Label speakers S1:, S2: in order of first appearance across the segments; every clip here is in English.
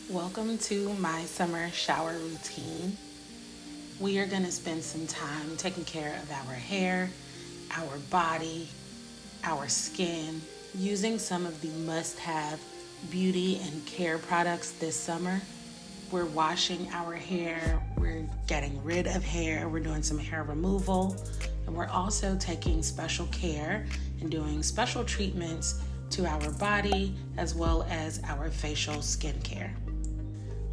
S1: Welcome to my summer shower routine. We are going to spend some time taking care of our hair, our body, our skin, using some of the must-have beauty and care products this summer. We're washing our hair, we're getting rid of hair, we're doing some hair removal, and we're also taking special care and doing special treatments to our body as well as our facial skincare.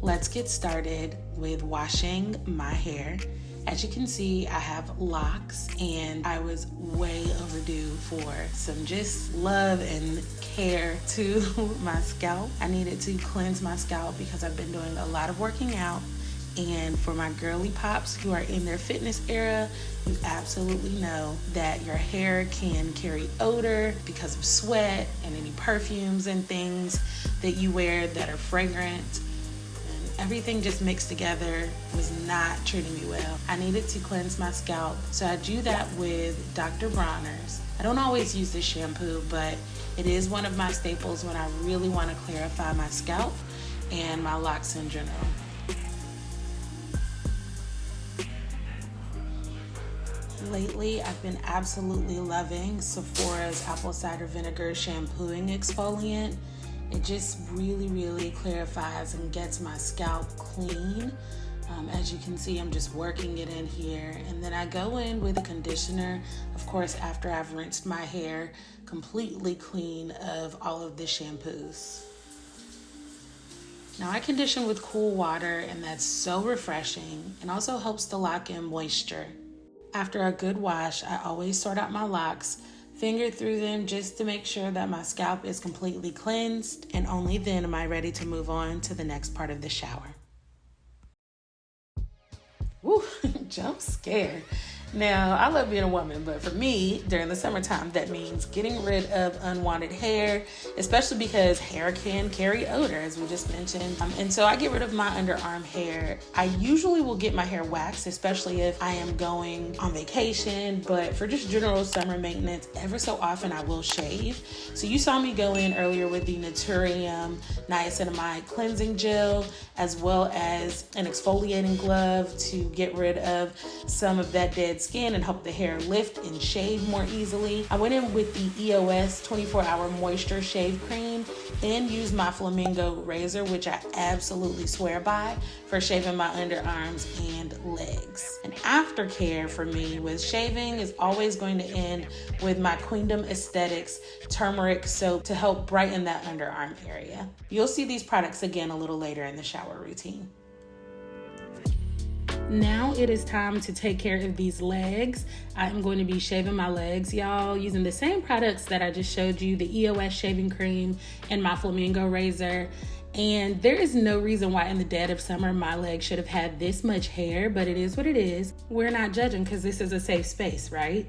S1: Let's get started with washing my hair. As you can see, I have locks and I was way overdue for some just love and care to my scalp. I needed to cleanse my scalp because I've been doing a lot of working out. And for my girly pops who are in their fitness era, you absolutely know that your hair can carry odor because of sweat and any perfumes and things that you wear that are fragrant. Everything just mixed together was not treating me well. I needed to cleanse my scalp, so I do that with Dr. Bronner's. I don't always use this shampoo, but it is one of my staples when I really want to clarify my scalp and my locks in general. Lately, I've been absolutely loving Sephora's apple cider vinegar shampooing exfoliant. It just really clarifies and gets my scalp clean. As you can see, I'm just working it in here. And then I go in with a conditioner, of course, after I've rinsed my hair completely clean of all of the shampoos. Now I condition with cool water, and that's so refreshing and also helps to lock in moisture. After a good wash, I always sort out my locks, finger through them just to make sure that my scalp is completely cleansed, and only then am I ready to move on to the next part of the shower. Woo, jump scare. Now, I love being a woman, but for me, during the summertime, that means getting rid of unwanted hair, especially because hair can carry odor, as we just mentioned. And so I get rid of my underarm hair. I usually will get my hair waxed, especially if I am going on vacation, but for just general summer maintenance, ever so often I will shave. So you saw me go in earlier with the Naturium niacinamide cleansing gel, as well as an exfoliating glove to get rid of some of that dead skin and help the hair lift and shave more easily. I went in with the EOS 24-hour moisture shave cream and used my flamingo razor, which I absolutely swear by, for shaving my underarms and legs. And aftercare for me with shaving is always going to end with my Queendom Aesthetics turmeric soap to help brighten that underarm area. You'll see these products again a little later in the shower routine. Now it is time to take care of these legs. I am going to be shaving my legs, y'all, using the same products that I just showed you, the EOS shaving cream and my flamingo razor. And there is no reason why in the dead of summer my legs should have had this much hair, but it is what it is. We're not judging because this is a safe space, right?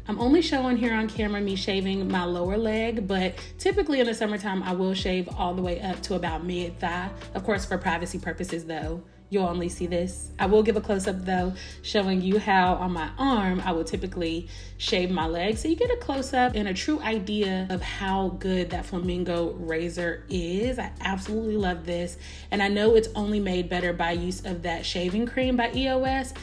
S1: I'm only showing here on camera me shaving my lower leg, but typically in the summertime I will shave all the way up to about mid-thigh. Of course, for privacy purposes though, you'll only see this. I will give a close-up though, showing you how on my arm I will typically shave my legs, so you get a close-up and a true idea of how good that flamingo razor is. I absolutely love this, and I know it's only made better by use of that shaving cream by EOS.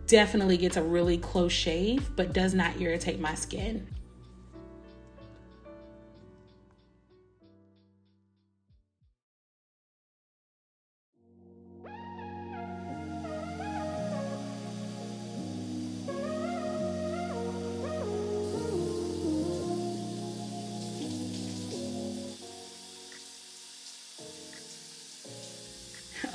S1: Definitely gets a really close shave, but does not irritate my skin.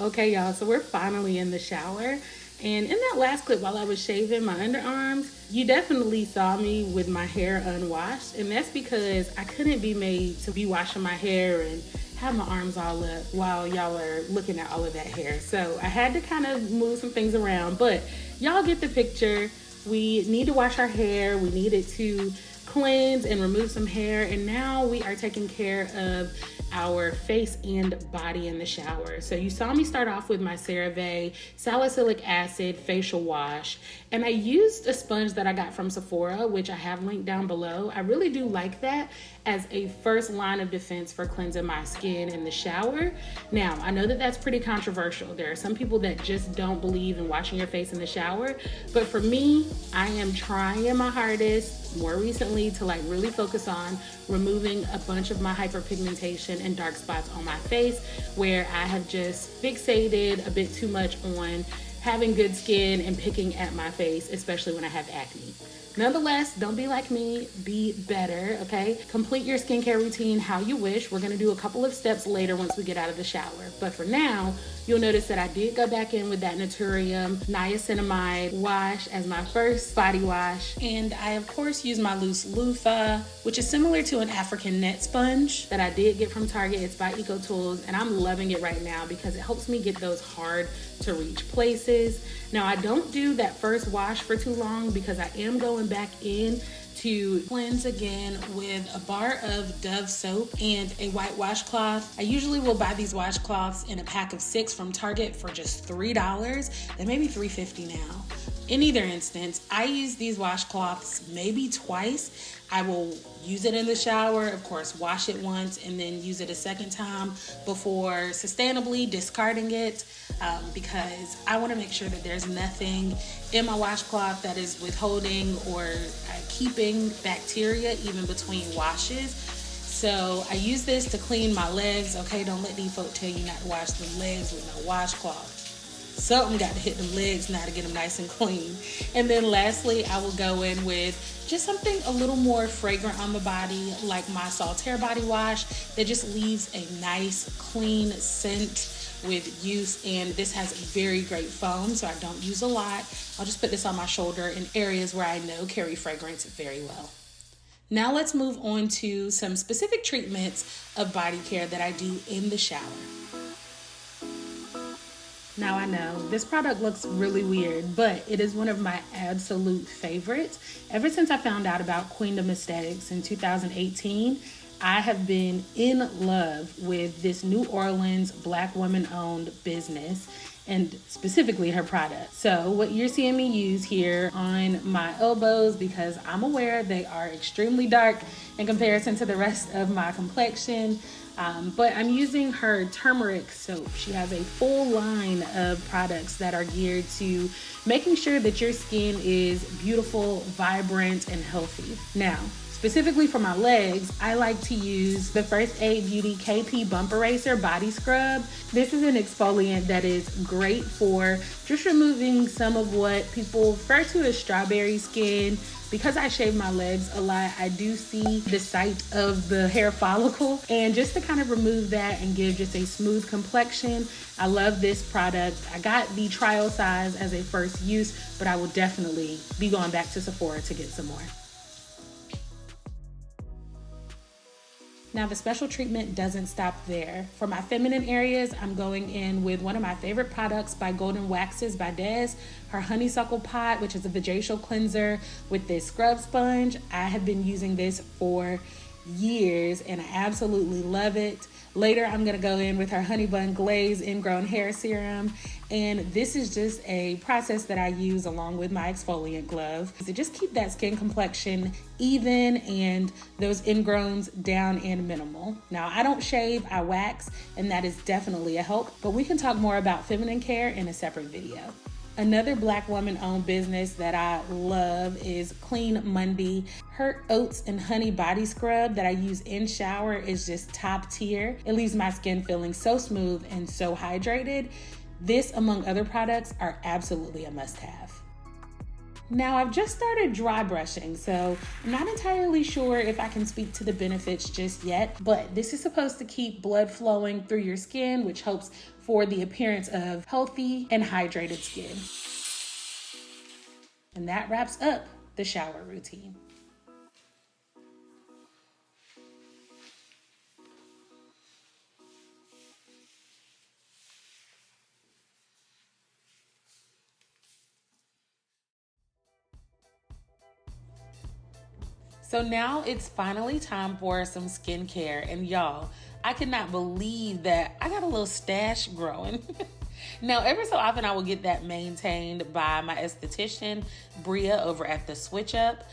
S1: Okay, y'all, so we're finally in the shower. And in that last clip, while I was shaving my underarms, you definitely saw me with my hair unwashed. And that's because I couldn't be made to be washing my hair and have my arms all up while y'all are looking at all of that hair. So I had to kind of move some things around, but y'all get the picture. We need to wash our hair. We needed to cleanse and remove some hair. And now we are taking care of our face and body in the shower. So you saw me start off with my CeraVe salicylic acid facial wash, and I used a sponge that I got from Sephora, which I have linked down below. I really do like that, as a first line of defense for cleansing my skin in the shower. Now, I know that that's pretty controversial. There are some people that just don't believe in washing your face in the shower, but for me, I am trying my hardest more recently to like really focus on removing a bunch of my hyperpigmentation and dark spots on my face where I have just fixated a bit too much on having good skin and picking at my face, especially when I have acne. Nonetheless, don't be like me, be better, okay? Complete your skincare routine how you wish. We're gonna do a couple of steps later once we get out of the shower. But for now, you'll notice that I did go back in with that Naturium niacinamide wash as my first body wash. And I, of course, use my loose loofah, which is similar to an African net sponge that I did get from Target. It's by EcoTools, and I'm loving it right now because it helps me get those hard to reach places. Now, I don't do that first wash for too long because I am going back in to cleanse again with a bar of Dove soap and a white washcloth. I usually will buy these washcloths in a pack of 6 from Target for just $3. They may be $3.50 now. In either instance, I use these washcloths maybe twice. I will use it in the shower, of course, wash it once, and then use it a second time before sustainably discarding it because I want to make sure that there's nothing in my washcloth that is withholding or keeping bacteria even between washes. So I use this to clean my legs. Okay, don't let these folk tell you not to wash the legs with no washcloth. Something got to hit them legs now to get them nice and clean. And then lastly, I will go in with just something a little more fragrant on the body, like my Saltaire body wash that just leaves a nice clean scent with use. And this has very great foam, so I don't use a lot. I'll just put this on my shoulder in areas where I know carry fragrance very well. Now let's move on to some specific treatments of body care that I do in the shower. Now I know this product looks really weird, but it is one of my absolute favorites. Ever since I found out about Queendom Aesthetics in 2018, I have been in love with this New Orleans Black woman-owned business and specifically her product. So what you're seeing me use here on my elbows, because I'm aware they are extremely dark in comparison to the rest of my complexion, but I'm using her turmeric soap. She has a full line of products that are geared to making sure that your skin is beautiful, vibrant, and healthy. Now, specifically for my legs, I like to use the First Aid Beauty KP Bump Eraser Body Scrub. This is an exfoliant that is great for just removing some of what people refer to as strawberry skin. Because I shave my legs a lot, I do see the site of the hair follicle, and just to kind of remove that and give just a smooth complexion, I love this product. I got the trial size as a first use, but I will definitely be going back to Sephora to get some more. Now the special treatment doesn't stop there. For my feminine areas, I'm going in with one of my favorite products by Golden Waxes by Des, her honeysuckle pot, which is a vajacial cleanser with this scrub sponge. I have been using this for years and I absolutely love it. Later, I'm gonna go in with her Honey Bun Glaze Ingrown Hair Serum. And this is just a process that I use along with my exfoliant glove to just keep that skin complexion even and those ingrowns down and minimal. Now, I don't shave, I wax, and that is definitely a help, but we can talk more about feminine care in a separate video. Another Black woman-owned business that I love is Clean Monday. Her oats and honey body scrub that I use in shower is just top tier. It leaves my skin feeling so smooth and so hydrated. This, among other products, are absolutely a must-have. Now, I've just started dry brushing, so I'm not entirely sure if I can speak to the benefits just yet, but this is supposed to keep blood flowing through your skin, which helps for the appearance of healthy and hydrated skin. And that wraps up the shower routine. So now it's finally time for some skincare. And y'all, I could not believe that I got a little stash growing. Now, every so often I will get that maintained by my esthetician, Bria, over at The Switch Up.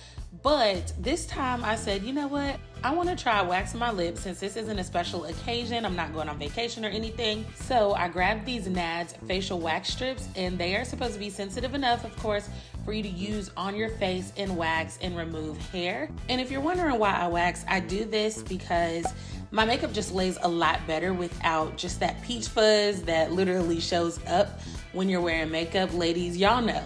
S1: But this time I said, you know what? I want to try waxing my lips since this isn't a special occasion. I'm not going on vacation or anything. So I grabbed these Nads facial wax strips, and they are supposed to be sensitive enough, of course, for you to use on your face and wax and remove hair. And if you're wondering why I wax, I do this because my makeup just lays a lot better without just that peach fuzz that literally shows up when you're wearing makeup. Ladies, y'all know.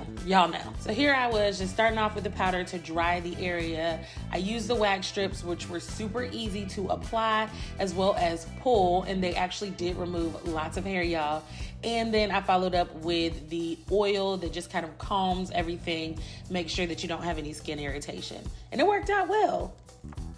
S1: So here I was just starting off with the powder to dry the area. I used the wax strips, which were super easy to apply as well as pull, and they actually did remove lots of hair, y'all. And then I followed up with the oil that just kind of calms everything, make sure that you don't have any skin irritation. And it worked out well.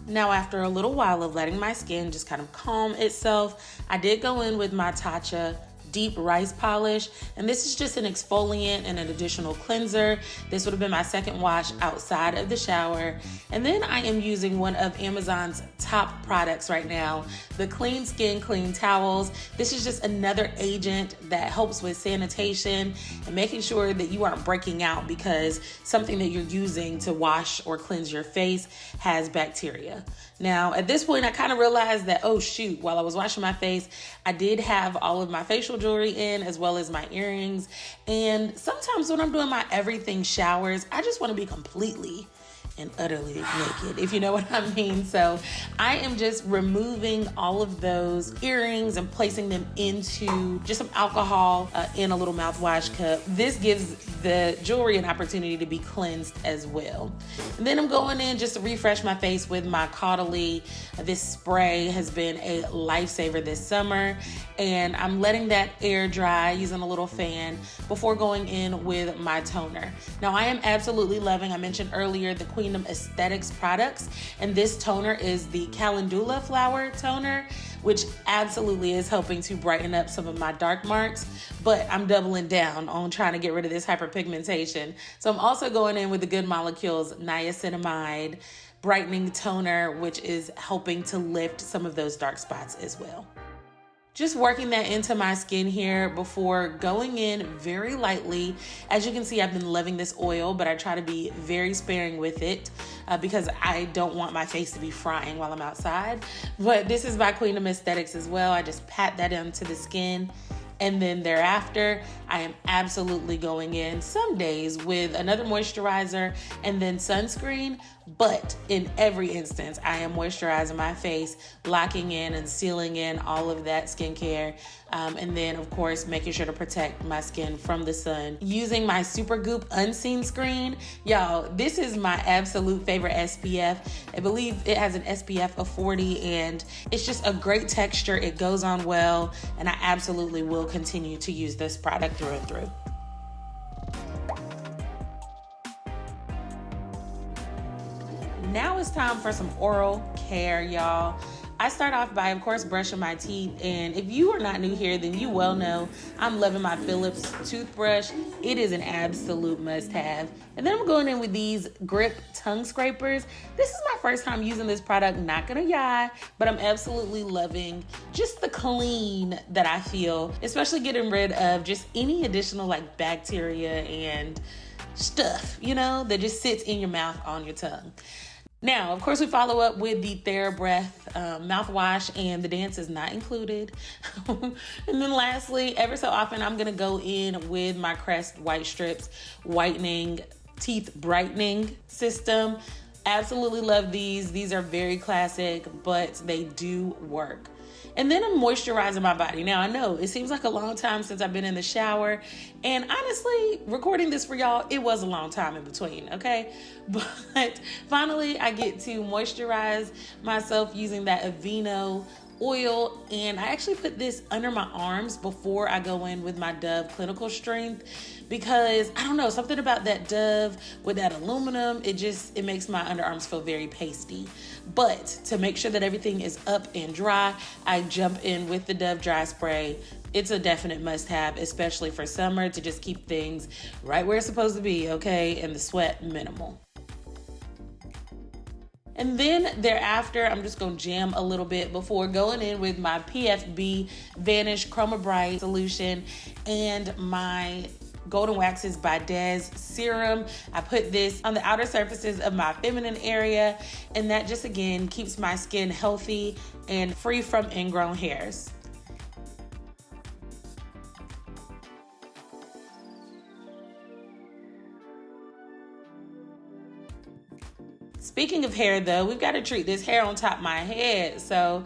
S1: Now, after a little while of letting my skin just kind of calm itself, I did go in with my Tatcha deep rice polish, and this is just an exfoliant and an additional cleanser. This would have been my second wash outside of the shower. And then I am using one of Amazon's top products right now, the Clean Skin Clean Towels. This is just another agent that helps with sanitation and making sure that you aren't breaking out because something that you're using to wash or cleanse your face has bacteria. Now, at this point, I kind of realized that, oh shoot, while I was washing my face, I did have all of my facial jewelry in as well as my earrings. And sometimes when I'm doing my everything showers, I just want to be completely and utterly naked, if you know what I mean. So I am just removing all of those earrings and placing them into just some alcohol in a little mouthwash cup. This gives the jewelry an opportunity to be cleansed as well. And then I'm going in just to refresh my face with my Caudalie. This spray has been a lifesaver this summer, and I'm letting that air dry using a little fan before going in with my toner. Now I am absolutely loving, I mentioned earlier, the Queendom Aesthetics products, and this toner is the Calendula flower toner, which absolutely is helping to brighten up some of my dark marks, but I'm doubling down on trying to get rid of this hyperpigmentation. So I'm also going in with the Good Molecules niacinamide brightening toner, which is helping to lift some of those dark spots as well. Just working that into my skin here before going in very lightly. As you can see, I've been loving this oil, but I try to be very sparing with it because I don't want my face to be frying while I'm outside. But this is by Queendom Aesthetics as well. I just pat that into the skin. And then thereafter, I am absolutely going in some days with another moisturizer and then sunscreen. But in every instance, I am moisturizing my face, locking in and sealing in all of that skincare. And then, of course, making sure to protect my skin from the sun. Using my Supergoop Unseen Screen. Y'all, this is my absolute favorite SPF. I believe it has an SPF of 40, and it's just a great texture. It goes on well, and I absolutely will continue to use this product through and through. Now it's time for some oral care, y'all. I start off by, of course, brushing my teeth. And if you are not new here, then you well know I'm loving my Philips toothbrush. It is an absolute must-have. And then I'm going in with these Grip tongue scrapers. This is my first time using this product, not gonna lie, but I'm absolutely loving just the clean that I feel, especially getting rid of just any additional like bacteria and stuff, you know, that just sits in your mouth on your tongue. Now, of course, we follow up with the TheraBreath mouthwash, and the dance is not included. And then lastly, ever so often, I'm gonna go in with my Crest White Strips whitening teeth brightening system. Absolutely love these. These are very classic, but they do work. And then I'm moisturizing my body. Now, I know it seems like a long time since I've been in the shower. And honestly, recording this for y'all, it was a long time in between, okay? But finally, I get to moisturize myself using that Aveeno oil. And I actually put this under my arms before I go in with my Dove Clinical Strength, because I don't know, something about that Dove with that aluminum, it makes my underarms feel very pasty. But to make sure that everything is up and dry, I jump in with the Dove Dry Spray. It's a definite must-have, especially for summer, to just keep things right where it's supposed to be, okay? And the sweat minimal. And then thereafter, I'm just gonna jam a little bit before going in with my PFB Vanish Chroma Bright solution and my Golden Waxes by Des serum. I put this on the outer surfaces of my feminine area, and that just again keeps my skin healthy and free from ingrown hairs. Speaking of hair though, we've got to treat this hair on top of my head. So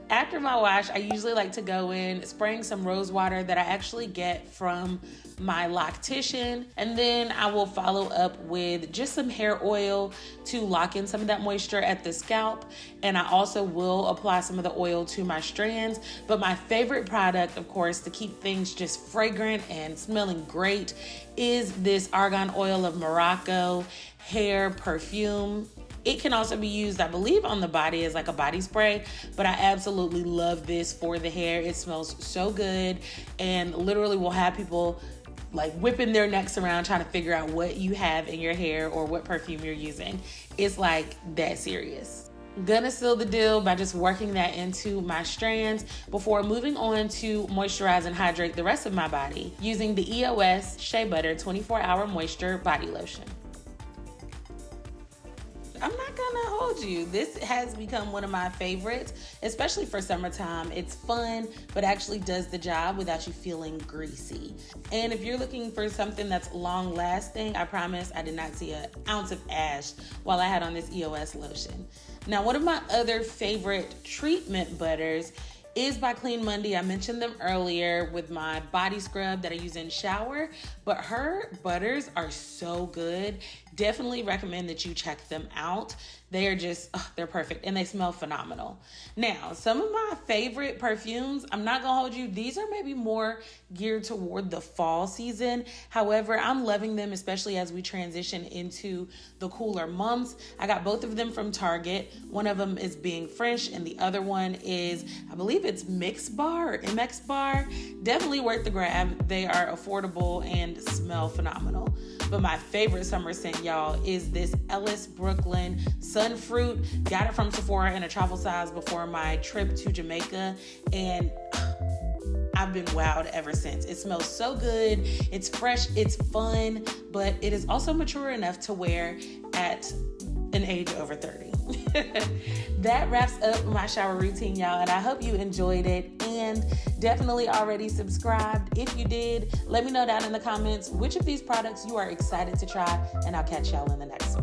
S1: after my wash, I usually like to go in spraying some rose water that I actually get from my loctician, and then I will follow up with just some hair oil to lock in some of that moisture at the scalp, and I also will apply some of the oil to my strands. But my favorite product, of course, to keep things just fragrant and smelling great is this Argan Oil of Morocco hair perfume. It can also be used, I believe, on the body as like a body spray, but I absolutely love this for the hair. It smells so good and literally will have people like whipping their necks around trying to figure out what you have in your hair or what perfume you're using. It's like that serious. Gonna seal the deal by just working that into my strands before moving on to moisturize and hydrate the rest of my body using the EOS Shea Butter 24-Hour Moisture Body Lotion. I'm not gonna hold you. This has become one of my favorites, especially for summertime. It's fun, but actually does the job without you feeling greasy. And if you're looking for something that's long lasting, I promise I did not see an ounce of ash while I had on this EOS lotion. Now, one of my other favorite treatment butters is by Clean Monday. I mentioned them earlier with my body scrub that I use in shower, but her butters are so good. Definitely recommend that you check them out. They are just, they're perfect and they smell phenomenal. Now, some of my favorite perfumes, I'm not gonna hold you, these are maybe more geared toward the fall season. However, I'm loving them, especially as we transition into the cooler months. I got both of them from Target. One of them is Being French and the other one is, I believe it's Mix Bar or MX Bar. Definitely worth the grab. They are affordable and smell phenomenal. But my favorite summer scent, y'all, is this Ellis Brooklyn Sunfruit. Got it from Sephora in a travel size before my trip to Jamaica, and I've been wowed ever since. It smells so good, it's fresh, it's fun, but it is also mature enough to wear at an age over 30. That wraps up my shower routine, y'all, and I hope you enjoyed it and definitely already subscribed. If you did, let me know down in the comments which of these products you are excited to try, and I'll catch y'all in the next one.